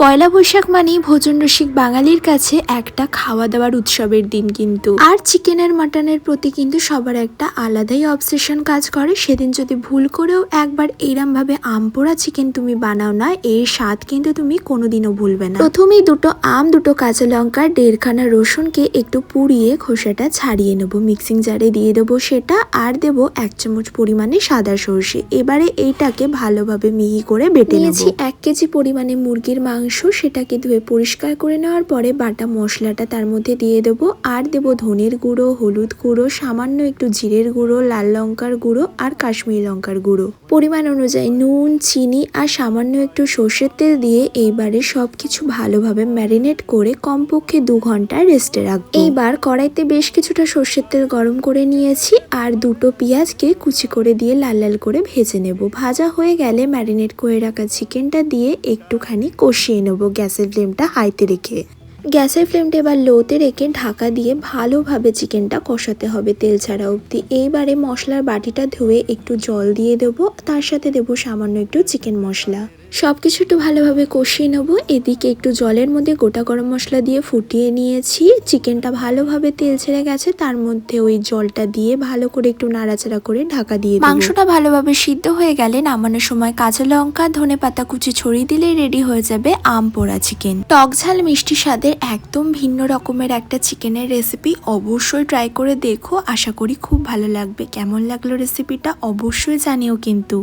পয়লা বৈশাখ মানেই ভোজন রসিক বাঙালির কাছে একটা খাওয়া দাওয়ার উৎসবের দিন কিন্তু। আর চিকেন আর মাটনের প্রতি কিন্তু সবার একটা আলাদাই অবসেশন কাজ করে। সেদিন যদি ভুল করেও একবার এরম ভাবে আম পোড়া চিকেন তুমি বানাও না, এর স্বাদ কিন্তু তুমি কোনোদিনও ভুলবে না। প্রথমেই দুটো আম, দুটো কাঁচা লঙ্কা, 1.5 খানা রসুনকে একটু পুড়িয়ে খোসাটা ছাড়িয়ে নেবো। মিক্সিং জারে দিয়ে দেবো সেটা, আর দেবো 1 চামচ পরিমাণে সাদা সর্ষে। এবারে এইটাকে ভালোভাবে মিহি করে বেটে নিয়েছি। 1 কেজি পরিমাণে মুরগির মাংস, সেটাকে ধুয়ে পরিষ্কার করে নেওয়ার পরে বাটা মশলাটা তার মধ্যে দিয়ে দেবো। আর দেবো ধনের গুঁড়ো, হলুদ গুঁড়ো, সামান্য একটু জিরের গুঁড়ো, লাল লঙ্কার গুঁড়ো আর কাশ্মীরি লঙ্কার গুঁড়ো, পরিমাণ অনুযায়ী নুন, চিনি আর সামান্য একটু সর্ষের তেল দিয়ে এইবারে সবকিছু ভালোভাবে ম্যারিনেট করে কমপক্ষে 2 ঘন্টা রেস্টে রাখবো। এইবার কড়াইতে বেশ কিছুটা সর্ষের তেল গরম করে নিয়েছি আর দুটো পেঁয়াজকে কুচি করে দিয়ে লাল লাল করে ভেজে নেব। ভাজা হয়ে গেলে ম্যারিনেট করে রাখা চিকেনটা দিয়ে একটুখানি কষিয়ে নেব গ্যাসের ফ্লেমটা হাইতে রেখে। গ্যাসের ফ্লেমটা এবার লোতে রেখে ঢাকা দিয়ে ভালোভাবে চিকেনটা কষাতে হবে তেল ছাড়া অবধি। এইবারে মশলার বাটিটা ধুয়ে একটু জল দিয়ে দেবো, তার সাথে দেবো সামান্য একটু চিকেন মশলা। সবকিছু একটু ভালোভাবে কষিয়ে নেবো। এদিকে একটু জলের মধ্যে গোটা গরম মশলা দিয়ে ফুটিয়ে নিয়েছি। চিকেনটা ভালোভাবে তেল ছেড়ে গেছে, তার মধ্যে ওই জলটা দিয়ে ভালো করে একটু নাড়াচাড়া করে ঢাকা দিয়ে দেবো। মাংসটা ভালোভাবে সিদ্ধ হয়ে গেলে নামানোর সময় কাঁচা লঙ্কা, ধনেপাতা কুচি ছড়িয়ে দিলেই রেডি হয়ে যাবে আম পোড়া চিকেন। টক ঝাল মিষ্টি স্বাদের একদম ভিন্ন রকমের একটা চিকেনের রেসিপি। অবশ্যই ট্রাই করে দেখো, আশা করি খুব ভালো লাগবে। কেমন লাগলো রেসিপিটা অবশ্যই জানিও কিন্তু।